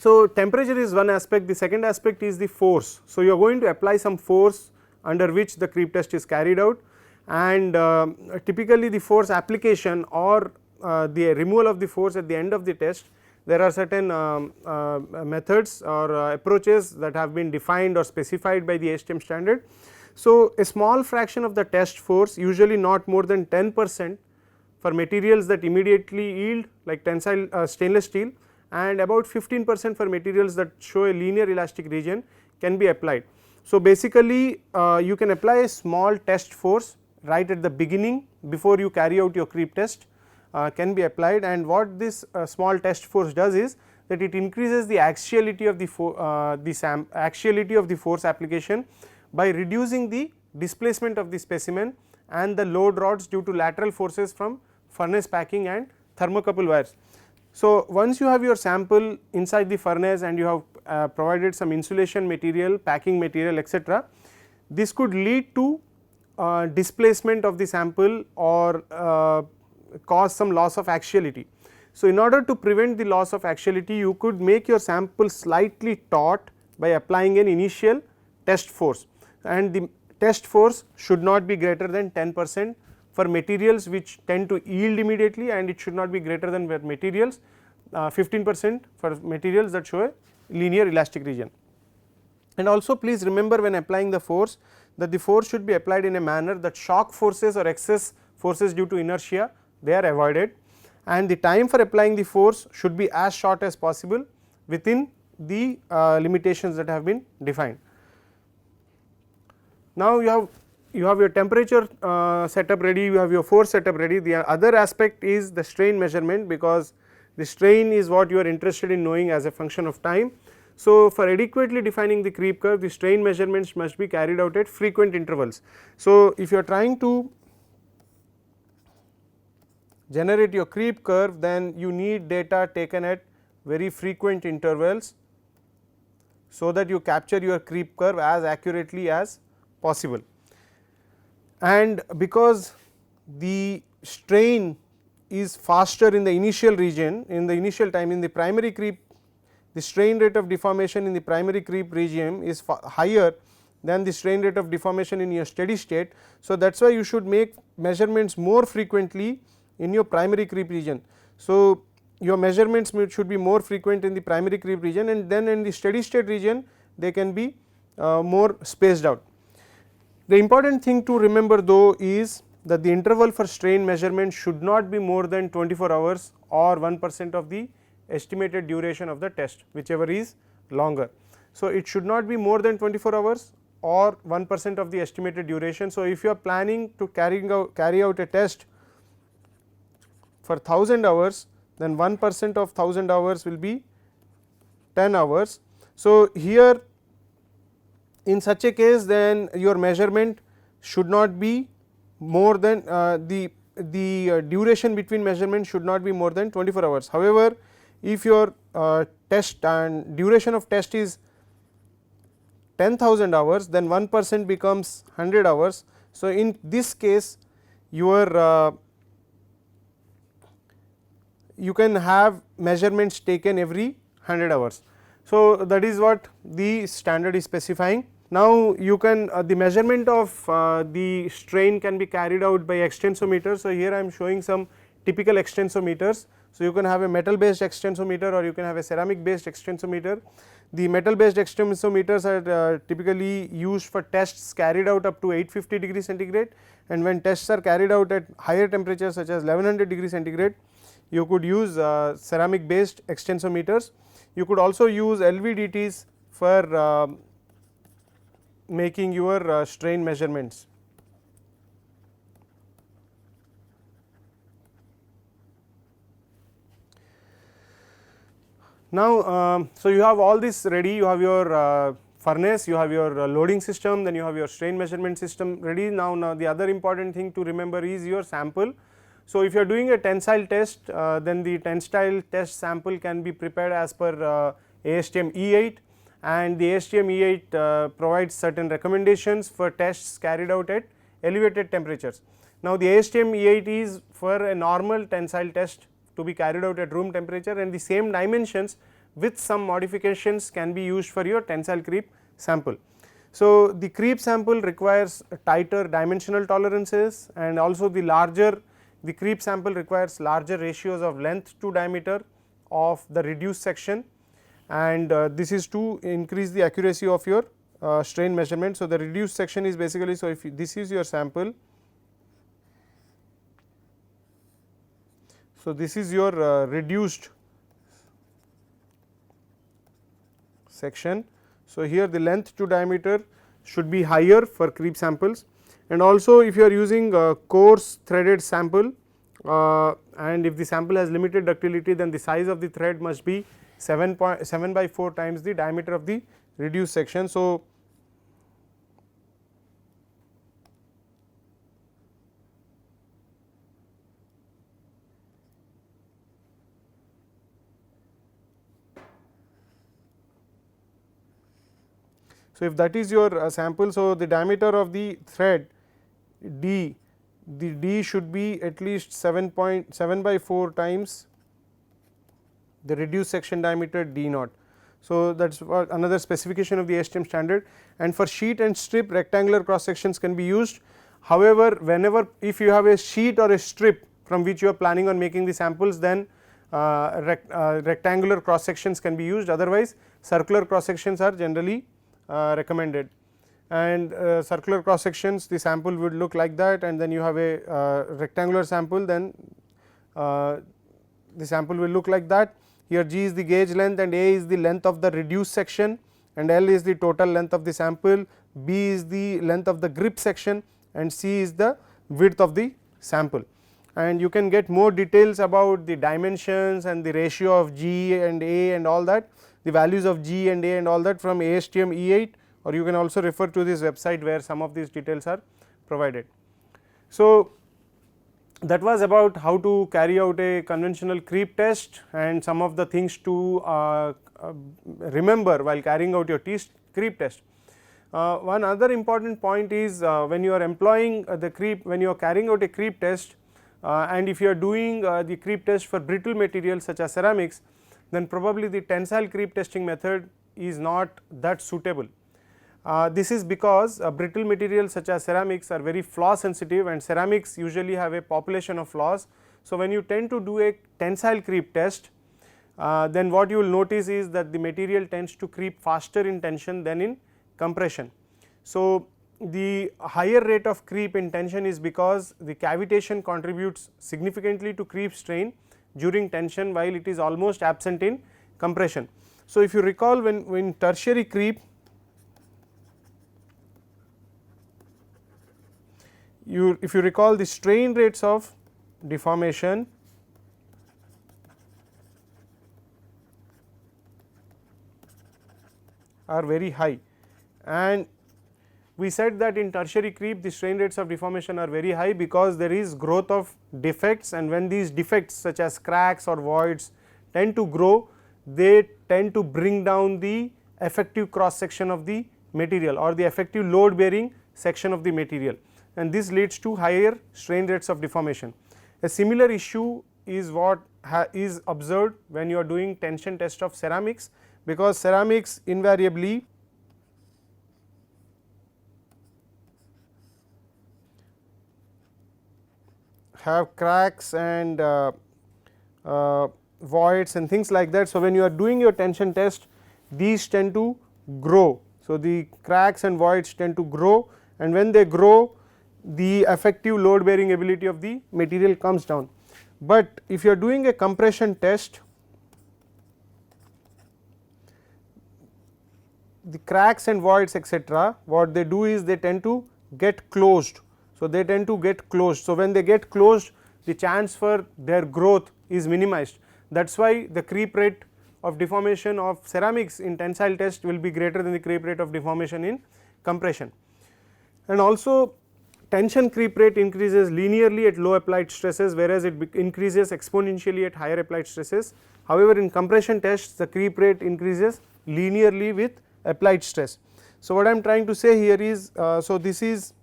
So, temperature is one aspect, the second aspect is the force. So, you are going to apply some force under which the creep test is carried out, and typically the force application or the removal of the force at the end of the test, there are certain methods or approaches that have been defined or specified by the ASTM standard. So, a small fraction of the test force, usually not more than 10% for materials that immediately yield like tensile stainless steel, and about 15% for materials that show a linear elastic region can be applied. So, basically you can apply a small test force right at the beginning before you carry out your creep test can be applied, and what this small test force does is that it increases the axiality of the axiality of the force application by reducing the displacement of the specimen and the load rods due to lateral forces from furnace packing and thermocouple wires. So, once you have your sample inside the furnace and you have provided some insulation material, packing material, etc., this could lead to displacement of the sample or cause some loss of axiality. So, in order to prevent the loss of axiality, you could make your sample slightly taut by applying an initial test force, and the test force should not be greater than 10% for materials which tend to yield immediately, and it should not be greater than materials 15% for materials that show a linear elastic region. And also please remember, when applying the force, that the force should be applied in a manner that shock forces or excess forces due to inertia, they are avoided, and the time for applying the force should be as short as possible within the limitations that have been defined. Now you have your temperature setup ready, you have your force setup ready. The other aspect is the strain measurement, because the strain is what you are interested in knowing as a function of time. So, for adequately defining the creep curve, the strain measurements must be carried out at frequent intervals. So, if you are trying to generate your creep curve, then you need data taken at very frequent intervals, so that you capture your creep curve as accurately as possible. And because the strain is faster in the initial region, in the initial time, in the primary creep, the strain rate of deformation in the primary creep region is higher than the strain rate of deformation in your steady state. So, that is why you should make measurements more frequently in your primary creep region. So, your measurements should be more frequent in the primary creep region, and then in the steady state region they can be more spaced out. The important thing to remember though is that the interval for strain measurement should not be more than 24 hours or 1% of the estimated duration of the test, whichever is longer. So, it should not be more than 24 hours or 1% of the estimated duration. So, if you are planning to carry out a test for 1000 hours, then 1% of 1000 hours will be 10 hours. So, here in such a case, then your measurement should not be more than the duration between measurements should not be more than 24 hours. However, if your test and duration of test is 10,000 hours, then 1% becomes 100 hours. So, in this case your you can have measurements taken every 100 hours. So, that is what the standard is specifying. Now, you can the measurement of the strain can be carried out by extensometer. So, here I am showing some typical extensometers. So, you can have a metal based extensometer or you can have a ceramic based extensometer. The metal based extensometers are typically used for tests carried out up to 850 degree centigrade, and when tests are carried out at higher temperatures such as 1100 degree centigrade, you could use ceramic based extensometers. You could also use LVDTs for making your strain measurements. Now, so you have all this ready, you have your furnace, you have your loading system, then you have your strain measurement system ready. Now the other important thing to remember is your sample. So, if you are doing a tensile test, then the tensile test sample can be prepared as per ASTM E8, and the ASTM E8 provides certain recommendations for tests carried out at elevated temperatures. Now, the ASTM E8 is for a normal tensile test to be carried out at room temperature, and the same dimensions with some modifications can be used for your tensile creep sample. So, the creep sample requires tighter dimensional tolerances, and also the creep sample requires larger ratios of length to diameter of the reduced section, and this is to increase the accuracy of your strain measurement. So, the reduced section is basically, so if this is your sample, so this is your reduced section. So, here the length to diameter should be higher for creep samples, and also if you are using a coarse threaded sample and if the sample has limited ductility, then the size of the thread must be 7/4 times the diameter of the reduced section. So, if that is your sample, so the diameter of the thread D, the D should be at least 7/4 times the reduced section diameter D naught. So, that is another specification of the ASTM standard, and for sheet and strip rectangular cross sections can be used. However, whenever if you have a sheet or a strip from which you are planning on making the samples, then rectangular cross sections can be used, otherwise circular cross sections are generally recommended. And circular cross sections, the sample would look like that, and then you have a rectangular sample, then the sample will look like that. Here G is the gauge length and A is the length of the reduced section, and L is the total length of the sample, B is the length of the grip section, and C is the width of the sample. And you can get more details about the dimensions and the ratio of G and A and all that, the values of G and A and all that from ASTM E8, or you can also refer to this website where some of these details are provided. So, that was about how to carry out a conventional creep test and some of the things to remember while carrying out your creep test. One other important point is when you are employing the creep, when you are carrying out a creep test and if you are doing the creep test for brittle materials such as ceramics, then probably the tensile creep testing method is not that suitable. This is because brittle materials such as ceramics are very flaw sensitive, and ceramics usually have a population of flaws. So, when you tend to do a tensile creep test, then what you will notice is that the material tends to creep faster in tension than in compression. So, the higher rate of creep in tension is because the cavitation contributes significantly to creep strain during tension, while it is almost absent in compression. So, if you recall, when tertiary creep, if you recall, the strain rates of deformation are very high, and we said that in tertiary creep the strain rates of deformation are very high because there is growth of defects, and when these defects such as cracks or voids tend to grow, they tend to bring down the effective cross section of the material or the effective load bearing section of the material, and this leads to higher strain rates of deformation. A similar issue is what is observed when you are doing tension test of ceramics, because ceramics invariably have cracks and voids and things like that. So, when you are doing your tension test, these tend to grow. So, the cracks and voids tend to grow, and when they grow, the effective load bearing ability of the material comes down. But if you are doing a compression test, the cracks and voids etc., what they do is they tend to get closed. So, they tend to get closed. So, when they get closed, the chance for their growth is minimized. That is why the creep rate of deformation of ceramics in tensile test will be greater than the creep rate of deformation in compression. And also tension creep rate increases linearly at low applied stresses, whereas it increases exponentially at higher applied stresses. However, in compression tests the creep rate increases linearly with applied stress. So, what I am trying to say here is, so this is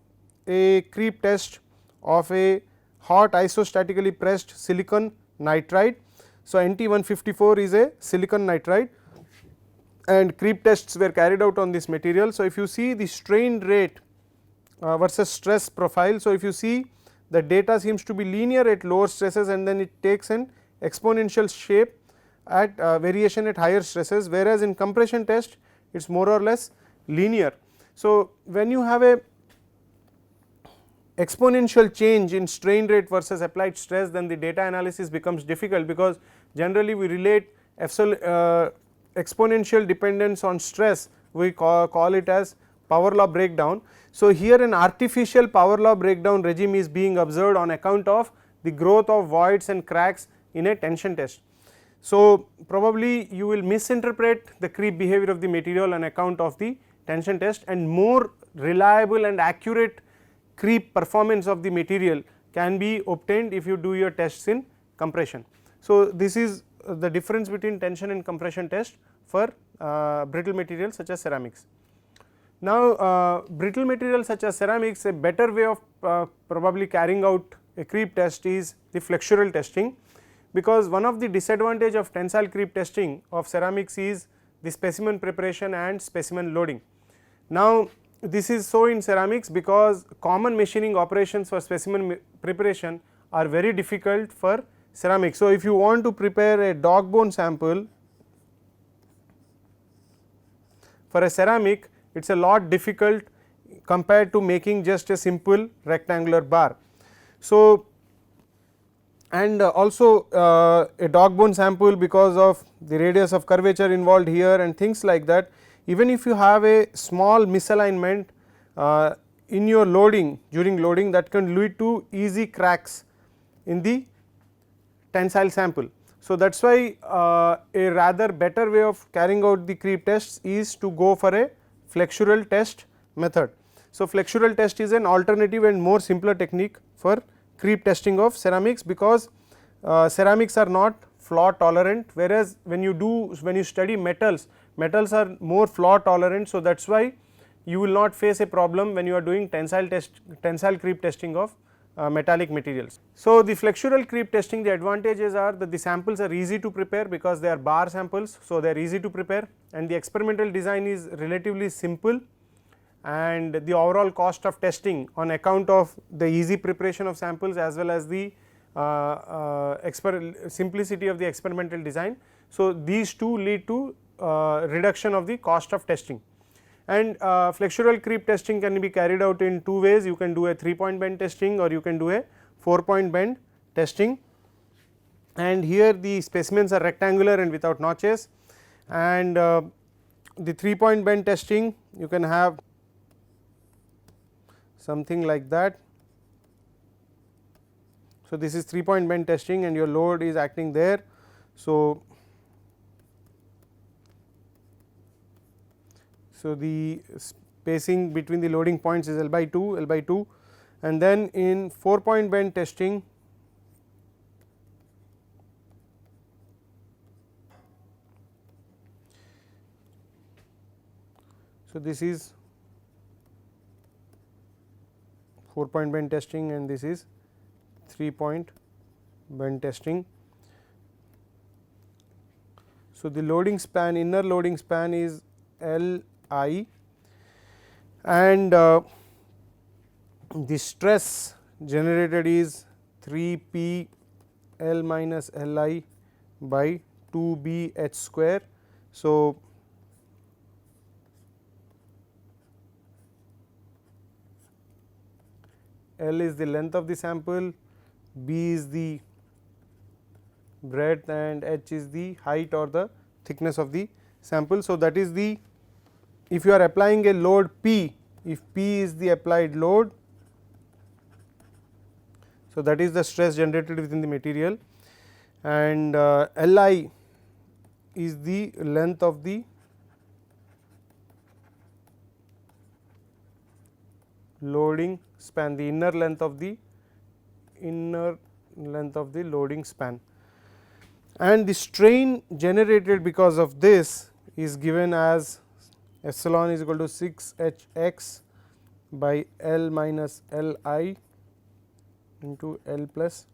a creep test of a hot isostatically pressed silicon nitride. So, NT 154 is a silicon nitride. and creep tests were carried out on this material. So, if you see the strain rate versus stress profile. So, if you see the data seems to be linear at lower stresses and then it takes an exponential shape at variation at higher stresses, whereas in compression test it is more or less linear. So, when you have a exponential change in strain rate versus applied stress, then the data analysis becomes difficult, because generally we relate exponential dependence on stress, we call it as power law breakdown. So, here an artificial power law breakdown regime is being observed on account of the growth of voids and cracks in a tension test. So, probably you will misinterpret the creep behavior of the material on account of the tension test, and more reliable and accurate creep performance of the material can be obtained if you do your tests in compression. So, this is the difference between tension and compression test for brittle materials such as ceramics. Now, brittle materials such as ceramics, a better way of probably carrying out a creep test is the flexural testing, because one of the disadvantage of tensile creep testing of ceramics is the specimen preparation and specimen loading. Now, this is so in ceramics because common machining operations for specimen preparation are very difficult for ceramics. So, if you want to prepare a dog bone sample for a ceramic, it is a lot difficult compared to making just a simple rectangular bar. So, and also a dog bone sample, because of the radius of curvature involved here and things like that, even if you have a small misalignment in your loading, during loading, that can lead to easy cracks in the tensile sample. So, that is why a rather better way of carrying out the creep tests is to go for a flexural test method. So, flexural test is an alternative and more simpler technique for creep testing of ceramics, because ceramics are not flaw tolerant, whereas when you study metals are more flaw tolerant. So, that is why you will not face a problem when you are doing tensile creep testing of metallic materials. So, the flexural creep testing, the advantages are that the samples are easy to prepare because they are bar samples. So, they are easy to prepare, and the experimental design is relatively simple, and the overall cost of testing on account of the easy preparation of samples as well as the simplicity of the experimental design. So, these two lead to reduction of the cost of testing. And flexural creep testing can be carried out in two ways. You can do a 3-point bend testing or you can do a 4-point bend testing, and here the specimens are rectangular and without notches, and the 3-point bend testing you can have something like that. So, this is 3-point bend testing and your load is acting there. So, the spacing between the loading points is L by 2, and then in 4-point bend testing so this is 4-point bend testing and this is 3-point bend testing. So, the loading span, inner loading span is L I, and the stress generated is 3 P L minus L I by 2 B H square. So, L is the length of the sample, B is the breadth, and H is the height or the thickness of the sample. So, that is the, if you are applying a load P, if P is the applied load, so that is the stress generated within the material, and Li is the length of the loading span, the inner length of the loading span, and the strain generated because of this is given as epsilon is equal to 6 H x by L minus L I into L plus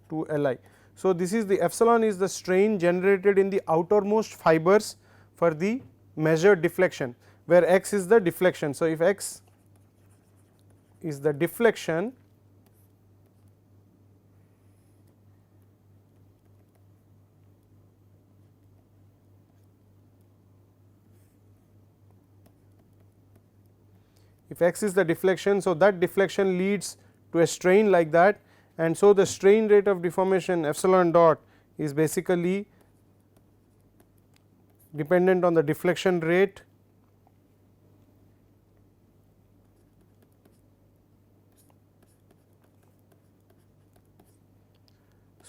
2 L I. So, this is the epsilon is the strain generated in the outermost fibers for the measured deflection, where x is the deflection. So, if x is the deflection, if x is the deflection, so that deflection leads to a strain like that, and so the strain rate of deformation epsilon dot is basically dependent on the deflection rate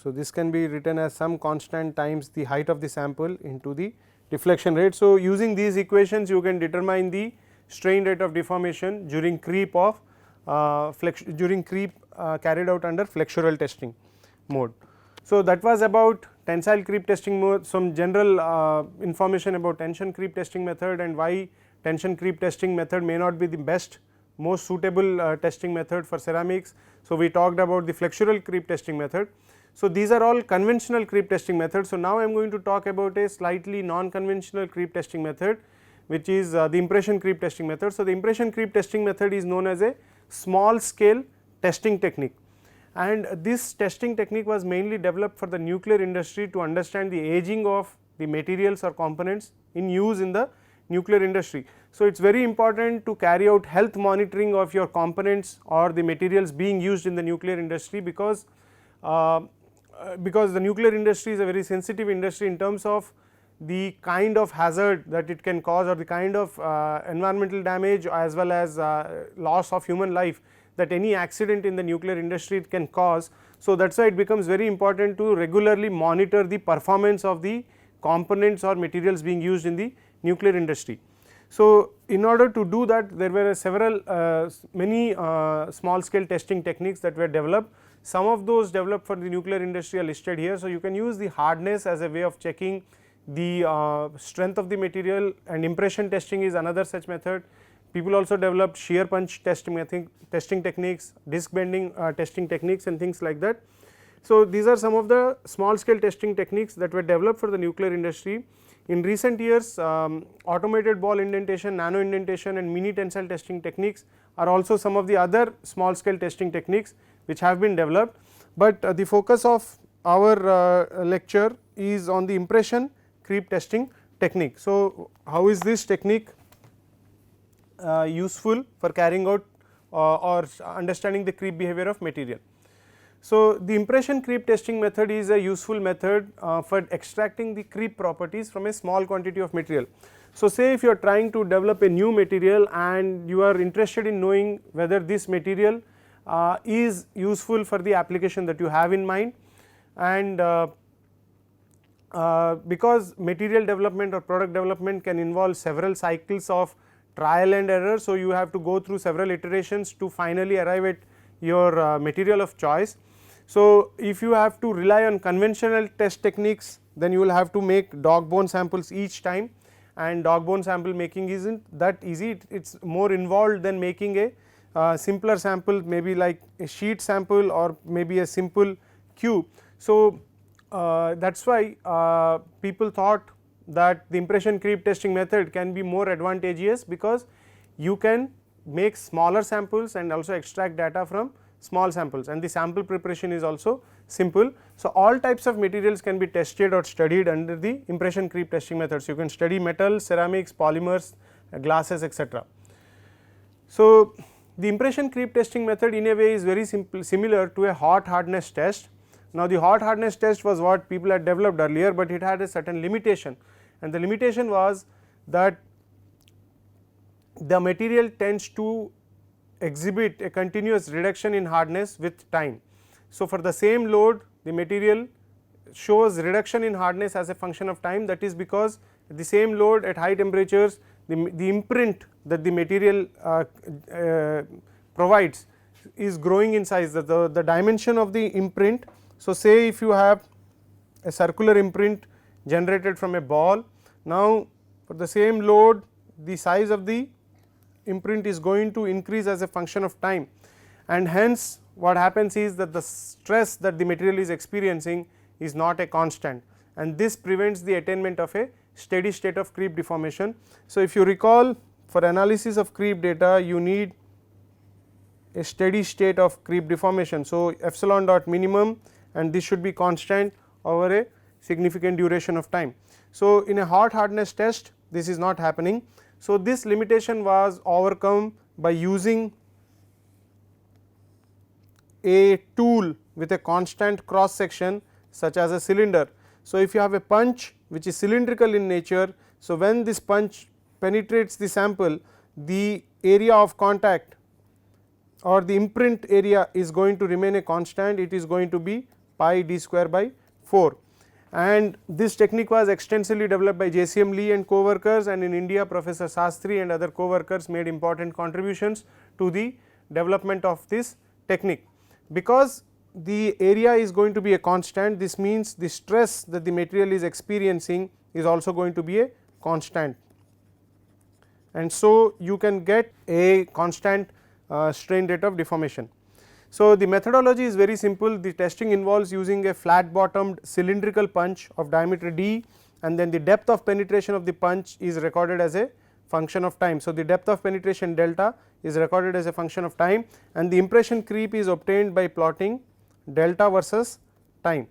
So, this can be written as some constant times the height of the sample into the deflection rate. So, using these equations you can determine the strain rate of deformation during creep of carried out under flexural testing mode. So, that was about tensile creep testing mode, some general information about tension creep testing method and why tension creep testing method may not be the best most suitable testing method for ceramics. So, we talked about the flexural creep testing method. So, these are all conventional creep testing methods. So, now I am going to talk about a slightly non-conventional creep testing method, which is the impression creep testing method. So, the impression creep testing method is known as a small scale testing technique, and this testing technique was mainly developed for the nuclear industry to understand the aging of the materials or components in use in the nuclear industry. So, it is very important to carry out health monitoring of your components or the materials being used in the nuclear industry, because the nuclear industry is a very sensitive industry in terms of the kind of hazard that it can cause or the kind of environmental damage as well as loss of human life that any accident in the nuclear industry can cause. So, that is why it becomes very important to regularly monitor the performance of the components or materials being used in the nuclear industry. So, in order to do that, there were several many small scale testing techniques that were developed. Some of those developed for the nuclear industry are listed here. So, you can use the hardness as a way of checking the strength of the material, and impression testing is another such method. People also developed shear punch testing techniques, disc bending testing techniques and things like that. So, these are some of the small scale testing techniques that were developed for the nuclear industry. In recent years, automated ball indentation, nano indentation and mini tensile testing techniques are also some of the other small scale testing techniques which have been developed, but the focus of our lecture is on the impression creep testing technique. So, how is this technique useful for carrying out or understanding the creep behavior of material? So, the impression creep testing method is a useful method for extracting the creep properties from a small quantity of material. So, say if you are trying to develop a new material and you are interested in knowing whether this material is useful for the application that you have in mind, and because material development or product development can involve several cycles of trial and error. So, you have to go through several iterations to finally arrive at your material of choice. So, if you have to rely on conventional test techniques, then you will have to make dog bone samples each time, and dog bone sample making is not that easy. It is more involved than making a simpler sample, maybe like a sheet sample or maybe a simple cube. So, that is why people thought that the impression creep testing method can be more advantageous, because you can make smaller samples and also extract data from small samples, and the sample preparation is also simple. So, all types of materials can be tested or studied under the impression creep testing methods. You can study metals, ceramics, polymers, glasses, etc. So, the impression creep testing method in a way is very similar to a hot hardness test. Now, the hot hardness test was what people had developed earlier, but it had a certain limitation, and the limitation was that the material tends to exhibit a continuous reduction in hardness with time. So, for the same load, the material shows reduction in hardness as a function of time. That is because at the same load at high temperatures, the imprint that the material provides is growing in size, the dimension of the imprint. So, say if you have a circular imprint generated from a ball, now for the same load the size of the imprint is going to increase as a function of time, and hence what happens is that the stress that the material is experiencing is not a constant, and this prevents the attainment of a steady state of creep deformation. So, if you recall, for analysis of creep data you need a steady state of creep deformation. So, epsilon dot minimum, and this should be constant over a significant duration of time. So, in a hot hardness test this is not happening. So, this limitation was overcome by using a tool with a constant cross section such as a cylinder. So, if you have a punch which is cylindrical in nature, so when this punch penetrates the sample, the area of contact or the imprint area is going to remain a constant, it is going to be pi d square by 4. And this technique was extensively developed by JCM Lee and co-workers, and in India Professor Sastry and other co-workers made important contributions to the development of this technique. Because the area is going to be a constant, this means the stress that the material is experiencing is also going to be a constant, and so you can get a constant strain rate of deformation. So, the methodology is very simple. The testing involves using a flat bottomed cylindrical punch of diameter d, and then the depth of penetration of the punch is recorded as a function of time. So, the depth of penetration delta is recorded as a function of time, and the impression creep is obtained by plotting delta versus time.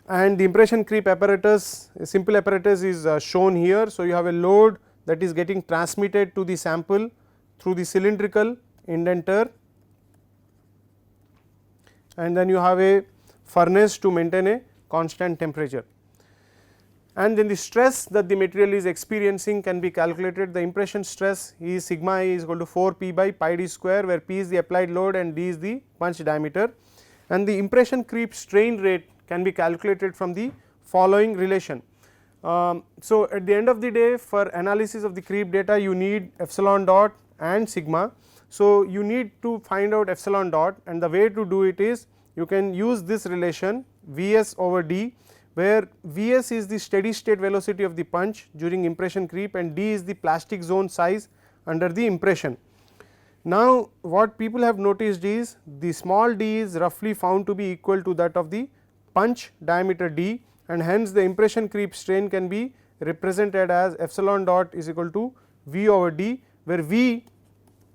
And the impression creep apparatus, a simple apparatus is shown here. So, you have a load that is getting transmitted to the sample through the cylindrical indenter, and then you have a furnace to maintain a constant temperature, and then the stress that the material is experiencing can be calculated. The impression stress is sigma I is equal to 4 p by pi d square, where p is the applied load and d is the punch diameter, and the impression creep strain rate can be calculated from the following relation. So, at the end of the day, for analysis of the creep data you need epsilon dot and sigma. So, you need to find out epsilon dot, and the way to do it is you can use this relation Vs over d, where Vs is the steady state velocity of the punch during impression creep and d is the plastic zone size under the impression. Now, what people have noticed is the small d is roughly found to be equal to that of the punch diameter d, and hence the impression creep strain can be represented as epsilon dot is equal to V over d, where V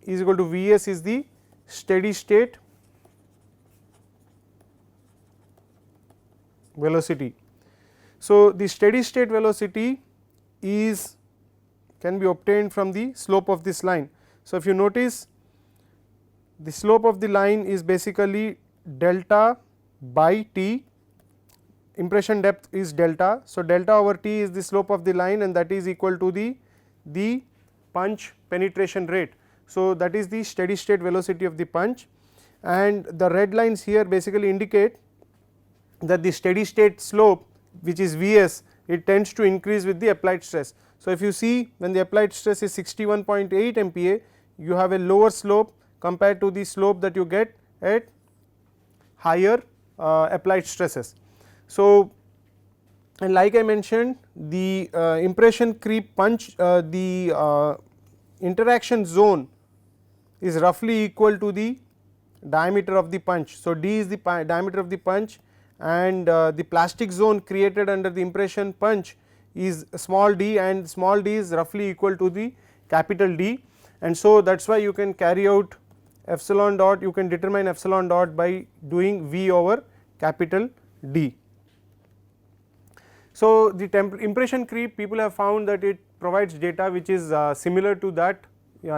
is equal to Vs is the steady state velocity. So, the steady state velocity is can be obtained from the slope of this line. So, if you notice, the slope of the line is basically delta by t, impression depth is delta. So, delta over t is the slope of the line, and that is equal to the punch penetration rate. So, that is the steady state velocity of the punch, and the red lines here basically indicate that the steady state slope, which is Vs, it tends to increase with the applied stress. So, if you see, when the applied stress is 61.8 MPa, you have a lower slope compared to the slope that you get at higher applied stresses. So, and like I mentioned, the impression creep punch, the interaction zone is roughly equal to the diameter of the punch. So, d is the diameter of the punch, and the plastic zone created under the impression punch is small d, and small d is roughly equal to the capital D, and so that is why you can carry out epsilon dot, you can determine epsilon dot by doing V over capital D. So, the impression creep, people have found that it provides data which is similar to that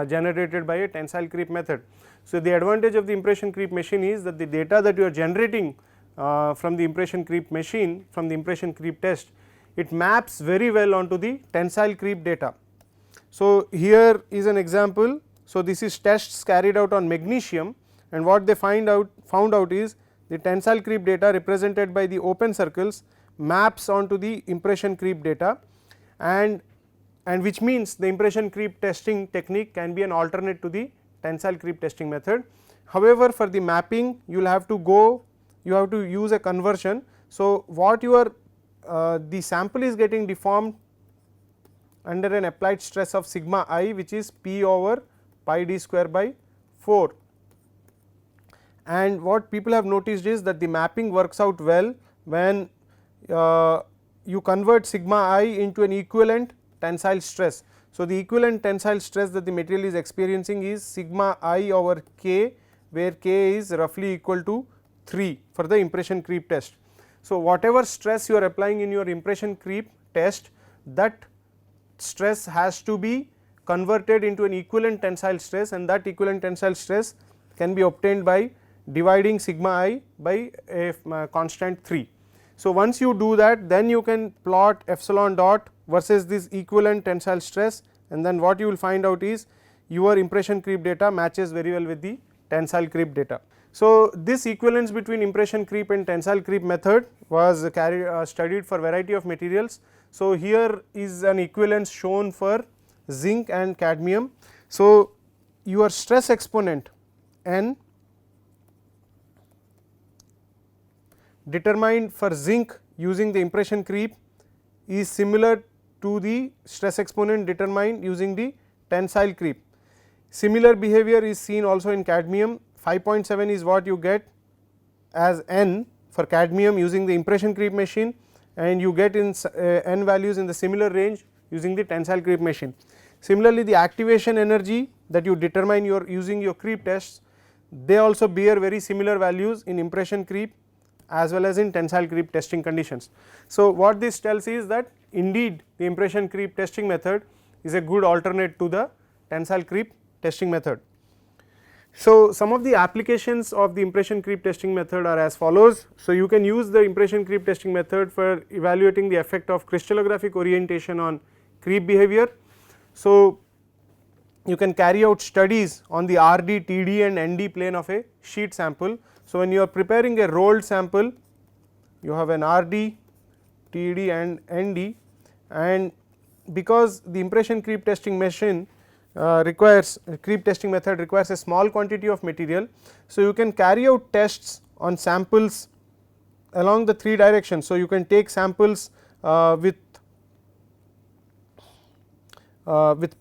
generated by a tensile creep method. So, the advantage of the impression creep machine is that the data that you are generating from the impression creep machine, from the impression creep test, it maps very well onto the tensile creep data. So, here is an example. So, this is tests carried out on magnesium, and what they found out is the tensile creep data represented by the open circles maps onto the impression creep data, and which means the impression creep testing technique can be an alternate to the tensile creep testing method. However, for the mapping you will have to go, you have to use a conversion. So, what you are the sample is getting deformed under an applied stress of sigma I, which is p over pi d square by 4, and what people have noticed is that the mapping works out well when you convert sigma I into an equivalent tensile stress. So, the equivalent tensile stress that the material is experiencing is sigma I over k, where k is roughly equal to 3 for the impression creep test. So, whatever stress you are applying in your impression creep test, that stress has to be converted into an equivalent tensile stress, and that equivalent tensile stress can be obtained by dividing sigma I by a constant 3. So, once you do that, then you can plot epsilon dot versus this equivalent tensile stress, and then what you will find out is your impression creep data matches very well with the tensile creep data. So, this equivalence between impression creep and tensile creep method was studied for variety of materials. So, here is an equivalence shown for zinc and cadmium. So, your stress exponent N determined for zinc using the impression creep is similar to the stress exponent determined using the tensile creep. Similar behavior is seen also in cadmium. 5.7 is what you get as N for cadmium using the impression creep machine, and you get in N values in the similar range using the tensile creep machine. Similarly, the activation energy that you determine using your creep tests, they also bear very similar values in impression creep as well as in tensile creep testing conditions. So, what this tells is that indeed the impression creep testing method is a good alternate to the tensile creep testing method. So, some of the applications of the impression creep testing method are as follows. So, you can use the impression creep testing method for evaluating the effect of crystallographic orientation on creep behavior. So, you can carry out studies on the RD, TD and ND plane of a sheet sample. So, when you are preparing a rolled sample, you have an RD, TD and ND, and because the impression creep testing machine creep testing method requires a small quantity of material. So, you can carry out tests on samples along the 3 directions. So, you can take samples with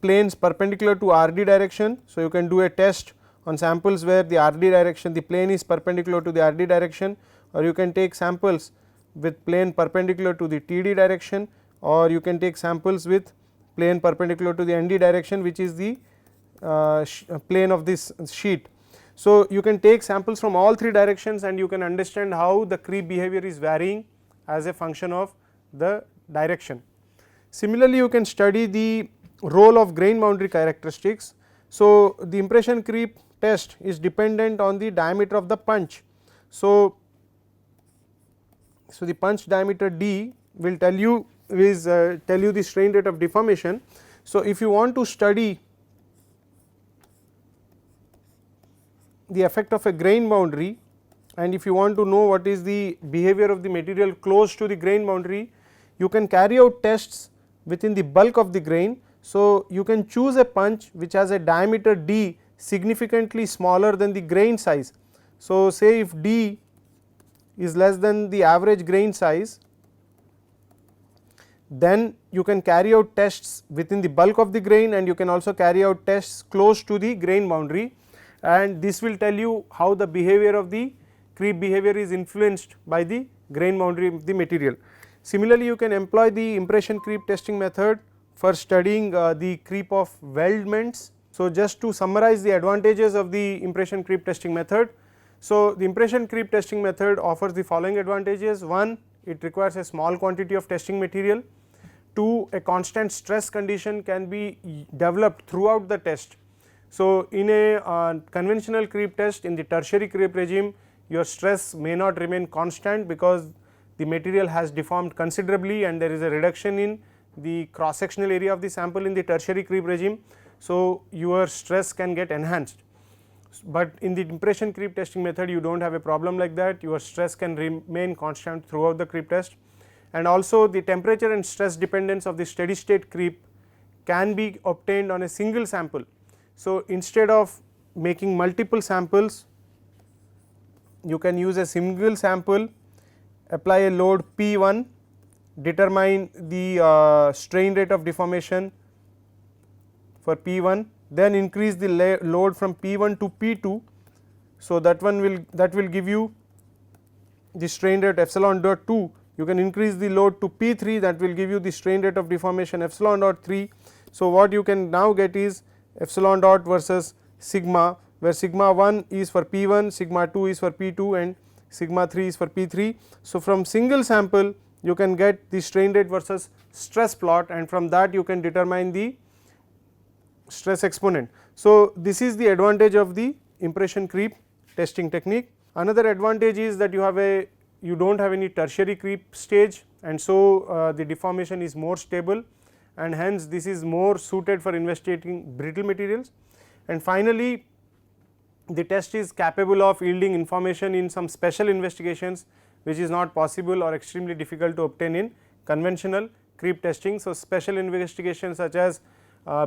planes perpendicular to RD direction. So, you can do a test on samples where the RD direction, the plane is perpendicular to the RD direction, or you can take samples with plane perpendicular to the TD direction, or you can take samples with plane perpendicular to the ND direction, which is the plane of this sheet. So, you can take samples from all 3 directions and you can understand how the creep behavior is varying as a function of the direction. Similarly, you can study the role of grain boundary characteristics. So, the impression creep test is dependent on the diameter of the punch. So, the punch diameter D will tell you the strain rate of deformation. So, if you want to study the effect of a grain boundary, and if you want to know what is the behavior of the material close to the grain boundary, you can carry out tests within the bulk of the grain. So, you can choose a punch which has a diameter D significantly smaller than the grain size. So, say if D is less than the average grain size, then you can carry out tests within the bulk of the grain, and you can also carry out tests close to the grain boundary, and this will tell you how the behavior of the creep behavior is influenced by the grain boundary of the material. Similarly, you can employ the impression creep testing method for studying the creep of weldments. So, just to summarize the advantages of the impression creep testing method. So, the impression creep testing method offers the following advantages. 1, it requires a small quantity of testing material. 2, a constant stress condition can be developed throughout the test. So, in a conventional creep test, in the tertiary creep regime, your stress may not remain constant because the material has deformed considerably and there is a reduction in the cross sectional area of the sample in the tertiary creep regime. So, your stress can get enhanced, but in the impression creep testing method you do not have a problem like that. Your stress can remain constant throughout the creep test, and also the temperature and stress dependence of the steady state creep can be obtained on a single sample. So, instead of making multiple samples, you can use a single sample, apply a load P1, determine the strain rate of deformation for P1, then increase the load from P1 to P2. So, that will give you the strain rate epsilon dot 2 you can increase the load to P3, that will give you the strain rate of deformation epsilon dot 3. So, what you can now get is epsilon dot versus sigma, where sigma 1 is for P1, sigma 2 is for P2 and sigma 3 is for P3. So, from single sample you can get the strain rate versus stress plot, and from that you can determine the stress exponent. So, this is the advantage of the impression creep testing technique. Another advantage is that you do not have any tertiary creep stage, and so the deformation is more stable, and hence this is more suited for investigating brittle materials. And finally, the test is capable of yielding information in some special investigations which is not possible or extremely difficult to obtain in conventional creep testing. So, special investigations such as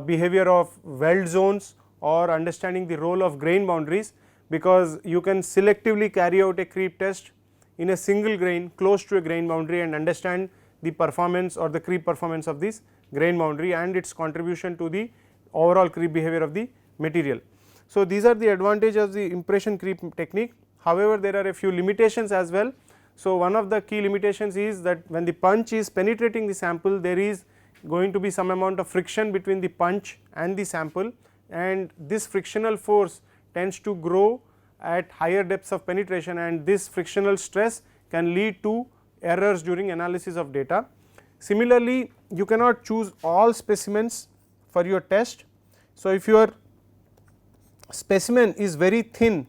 behavior of weld zones or understanding the role of grain boundaries, because you can selectively carry out a creep test in a single grain close to a grain boundary and understand the performance or the creep performance of this grain boundary and its contribution to the overall creep behavior of the material. So, these are the advantages of the impression creep technique. However, there are a few limitations as well. So, one of the key limitations is that when the punch is penetrating the sample, there is going to be some amount of friction between the punch and the sample, and this frictional force tends to grow at higher depths of penetration, and this frictional stress can lead to errors during analysis of data. Similarly, you cannot choose all specimens for your test. So, if your specimen is very thin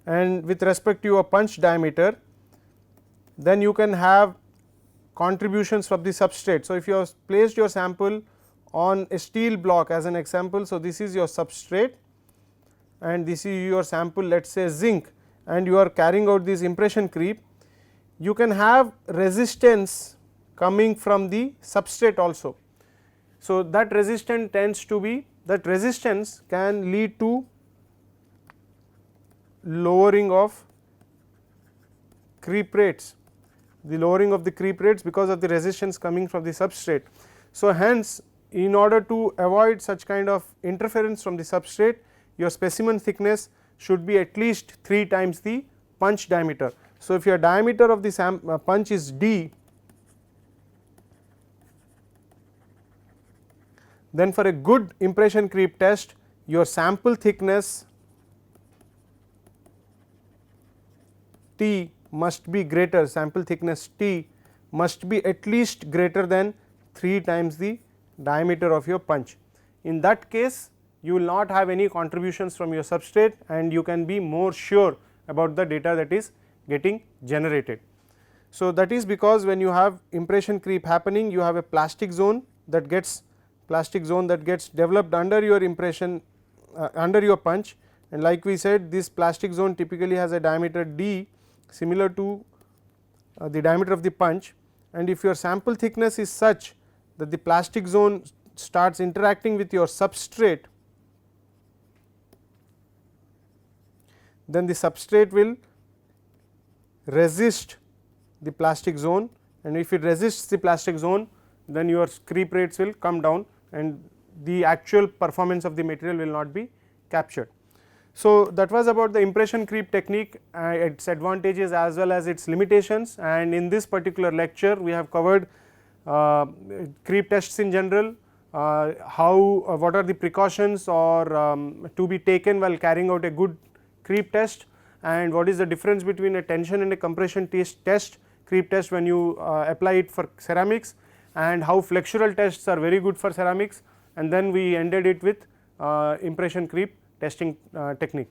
and with respect to your punch diameter, then you can have contributions from the substrate. So, if you have placed your sample on a steel block as an example, so this is your substrate and this is your sample, let us say zinc, and you are carrying out this impression creep, you can have resistance coming from the substrate also. So, that resistance tends to be, that resistance can lead to lowering of creep rates, the lowering of the creep rates because of the resistance coming from the substrate. So, hence in order to avoid such kind of interference from the substrate, your specimen thickness should be at least 3 times the punch diameter. So, if your diameter of the punch is d, then for a good impression creep test, your sample thickness T must be greater, sample thickness T must be at least greater than 3 times the diameter of your punch. In that case, you will not have any contributions from your substrate and you can be more sure about the data that is getting generated. So, that is because when you have impression creep happening, you have a plastic zone that gets developed under your impression under your punch, and like we said, this plastic zone typically has a diameter d similar to the diameter of the punch, and if your sample thickness is such that the plastic zone starts interacting with your substrate, then the substrate will resist the plastic zone, and if it resists the plastic zone, then your creep rates will come down and the actual performance of the material will not be captured. So, that was about the impression creep technique, its advantages as well as its limitations, and in this particular lecture we have covered creep tests in general, what are the precautions or to be taken while carrying out a good creep test, and what is the difference between a tension and a compression test creep test when you apply it for ceramics, and how flexural tests are very good for ceramics, and then we ended it with impression creep testing technique.